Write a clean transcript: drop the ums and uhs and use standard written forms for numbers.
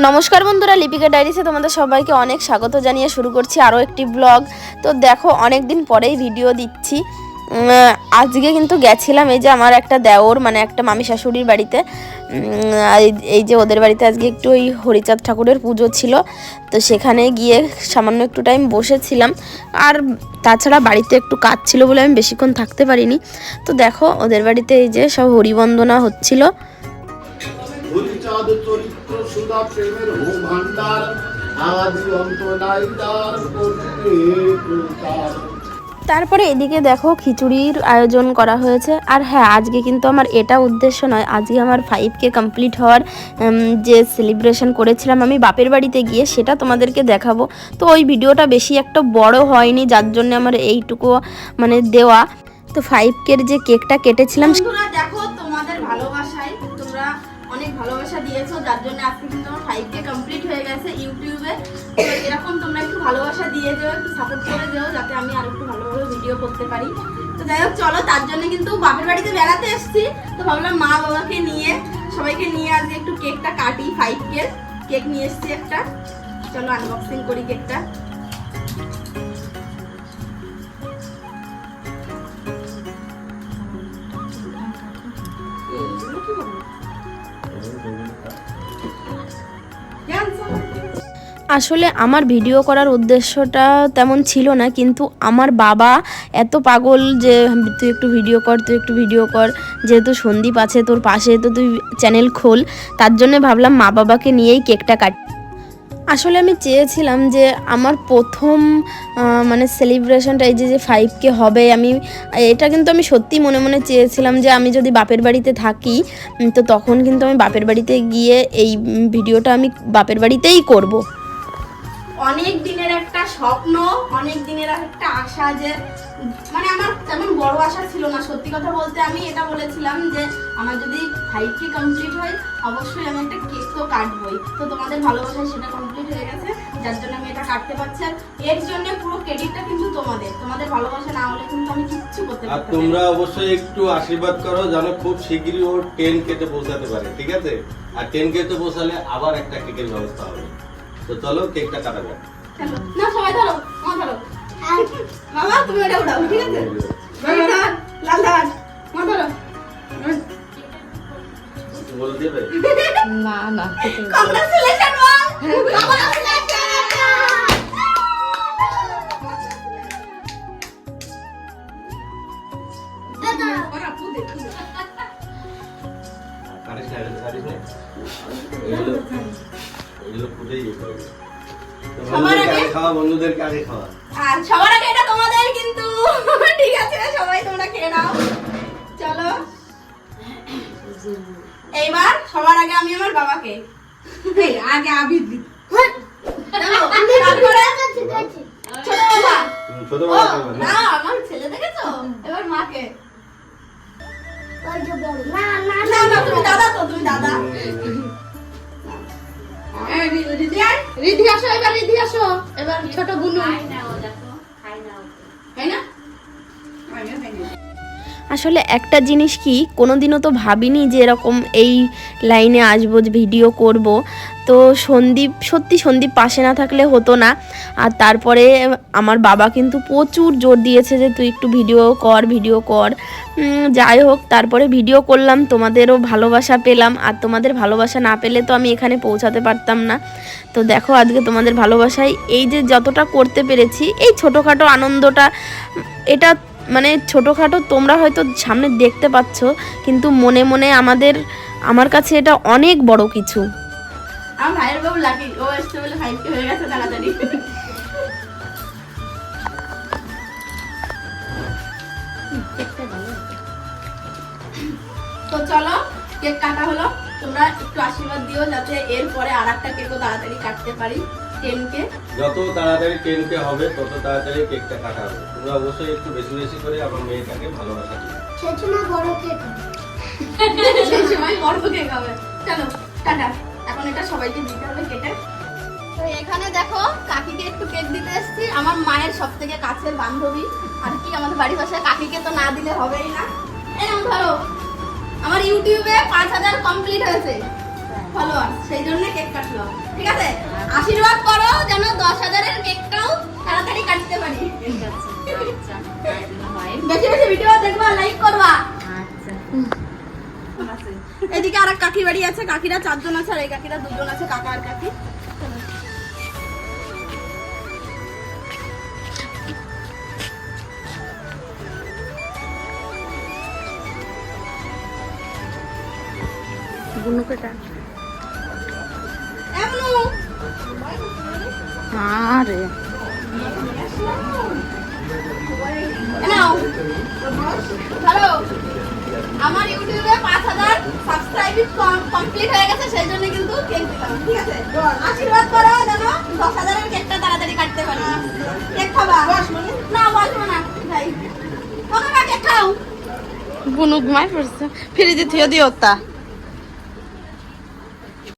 নমস্কার বন্ধুরা, লিপিকা ডায়েরিসে তোমাদের সবাইকে অনেক স্বাগত জানিয়ে শুরু করছি আরও একটি ব্লগ। তো দেখো, অনেক দিন পরেই ভিডিও দিচ্ছি। আজকে কিন্তু গেছিলাম এই যে আমার একটা দেওর মানে একটা মামি শাশুড়ির বাড়িতে। এই যে ওদের বাড়িতে আজকে একটু ওই হরিচাঁদ ঠাকুরের পুজো ছিল, তো সেখানে গিয়ে সামান্য একটু টাইম বসেছিলাম। আর তাছাড়া বাড়িতে একটু কাজ ছিল বলে আমি বেশিক্ষণ থাকতে পারিনি। তো দেখো ওদের বাড়িতে এই যে সব হরিবন্দনা হচ্ছিল। তারপরে এদিকে দেখো খিচুড়ির আয়োজন করা হয়েছে। আর হ্যাঁ, আজকে কিন্তু আমার এটা উদ্দেশ্য নয়, আজকে আমার 5K কমপ্লিট হওয়ার যে সেলিব্রেশন করেছিলাম আমি বাপের বাড়িতে গিয়ে, সেটা তোমাদেরকে দেখাবো। তো ওই ভিডিওটা বেশি একটা বড় হয়নি, যার জন্য আমার এইটুকু মানে দেওয়া। তো 5K'র যে কেকটা কেটেছিলাম, দেখো তোমাদের ভালোবাসায় তোমরা অনেক ভালোবাসা দিয়েছো, যার জন্য আজকে কিন্তু আমার 5K কমপ্লিট হয়ে গেছে ইউটিউবে। তো এরকম তোমরা একটু ভালোবাসা দিয়ে যেও, একটু সাপোর্ট করে যেও, যাতে আমি আর একটু ভালোভাবে ভিডিও করতে পারি। তো যাই হোক, চলো, তার জন্য কিন্তু বাপের বাড়িতে বেড়াতে এসেছি। তো ভাবলাম মা বাবাকে নিয়ে সবাইকে নিয়ে আজকে একটু কেকটা কাটি। 5K কেক নিয়ে এসেছি একটা, চলো আনবক্সিং করি কেকটা। আসলে আমার ভিডিও করার উদ্দেশ্যটা তেমন ছিল না, কিন্তু আমার বাবা এত পাগল যে তুই একটু ভিডিও কর, তুই একটু ভিডিও কর, যেহেতু সন্দীপ আছে তোর পাশে, তো তুই চ্যানেল খোল। তার জন্য ভাবলাম মা বাবাকে নিয়েই কেকটা কাটি। আসলে আমি চেয়েছিলাম যে আমার প্রথম মানে সেলিব্রেশনটা এই যে 5K হবে, আমি এটা কিন্তু আমি সত্যি মনে মনে চেয়েছিলাম যে আমি যদি বাপের বাড়িতে থাকি, তো তখন কিন্তু আমি বাপের বাড়িতে গিয়ে এই ভিডিওটা আমি বাপের বাড়িতেই করব। অনেক দিনের একটা স্বপ্ন, অনেক দিনের একটা আশা, যে মানে আমার তেমন বড় আশা ছিল না। সত্যি কথা বলতে আমি এটা বলেছিলাম যে আমার যদি 5K কমপ্লিট হয় অবশ্যই আমি একটা কেক তো কাটবই। তো তোমাদের ভালোবাসায় সেটা কমপ্লিট হয়ে গেছে, যার জন্য আমি এটা কাটতে পারছি। আর এর জন্য পুরো ক্রেডিটটা কিন্তু তোমাদের ভালোবাসা না হলে কিন্তু আমি কিচ্ছু করতে পারতাম না। আর তোমরা অবশ্যই একটু আশীর্বাদ করো যেন খুব শীঘ্রই ওর 10K তে পৌঁছাতে পারে, ঠিক আছে? আর 10K তে পৌঁছালে আবার একটা কেকের ব্যবস্থা হবে। তো চলো কেকটা কাটা যাক। চলো না, সবাই ধরো, মা ধরো, বাবা তুমি এটা উঠাও, ঠিক আছে? লাল ধান, মা ধরো। বলে দেবে না না, কংগ্রাচুলেশন বল, কংগ্রাচুলেশন। দাদা ওরা পুদে এগুলো ফুটেই যেতে সবার আগে খাওয়া, বন্ধুদেরকে আগে খাওয়া। আর সবার আগে এটা তোমাদের কিন্তু, ঠিক আছে? সবাই তোমরা খেয়ে নাও। চলো এইবার সবার আগে আমি আমার বাবাকে আগে আবির দিই। তারপরে ছোট বাবা, ছোট বড় না আমার ছেলে দেখেছো, এবার মাকে। না না, তুমি দাদা, তো তুমি দাদা। রিধি আসো, এবার রিধি আসো, এবার ছোট বুনু। আসলে একটা জিনিস কি, কোনোদিনও তো ভাবিনি যে এরকম এই লাইনে আসবো, যে ভিডিও করব। তো সন্দীপ পাশে না থাকলে হতো না। আর তারপরে আমার বাবা কিন্তু প্রচুর জোর দিয়েছে যে তুই একটু ভিডিও কর। যাই হোক, তারপরে ভিডিও করলাম, তোমাদেরও ভালোবাসা পেলাম। আর তোমাদের ভালোবাসা না পেলে তো আমি এখানে পৌঁছাতে পারতাম না। তো দেখো আজকে তোমাদের ভালোবাসায় এই যে যতটা করতে পেরেছি, এই ছোটোখাটো আনন্দটা, এটা মানে ছোটোখাটো তোমরা হয়তো সামনে দেখতে পাচ্ছ, কিন্তু মনে মনে আমার কাছে এটা অনেক বড় কিছু। আমার ভাইয়ের বাবু লাকি, ও এসছে বলে 5K হয়ে গেছে তাড়াতাড়ি। তো চলো কেক কাটা হলো, তোমরা একটু আশীর্বাদ দিও যাতে এরপরে আরেকটা কেকও তাড়াতাড়ি কাটতে পারি। 10K যত তাড়াতাড়ি 10K হবে তত তাড়াতাড়ি কেকটা কাটা হবে। তোমরা অবশ্যই একটু বেশি বেশি করে আমার মেয়েটাকে ভালোবাসা দিও। সেই সময় বড় কেক হবে। চলো টাটা, এখন এটা সবাইকে দিতে হবে কেটে। তো এখানে দেখো কাকিকে একটু কেক দিতে এসেছি, আমার মায়ের সব থেকে কাছের বান্ধবী। আর কি আমাদের বাড়ির পাশে, কাকিকে তো না দিলে হবেই না। এই নাও ধরো, আমার ইউটিউবে 5000 কমপ্লিট হয়েছে। ফলোয়ার, সেই জন্য কেক কাটলাম। ঠিক আছে, আশীর্বাদ করো যেন 10,000-এর কেকটাও তাড়াতাড়ি কাটতে পারি। বেশি বেশি ভিডিও দেখবা, লাইক করবা। এদিকে আর এক কাকির বাড়ি আছে, কাকিরা 4 জন আছে আর এই কাকিরা 2 জন আছে, কাকা আর কাকি। বুনুকেটা এমনু আরে নাও ধরো। আমার ইউটিউবে 5,000 সাবস্ক্রাইব কমপ্লিট হয়ে গেছে, সেই জন্য কিন্তু কেক দিলাম। ঠিক আছে, আশীর্বাদ করো যেন 10,000-এর কেকটা তাড়াতাড়ি কাটতে পারি। কেক খাবা? না বসবো না ভাই, ওকে কেক খাও। বুনু ঘুমাই পড়ছে, ফ্রিজে থুয়ে দিও তা।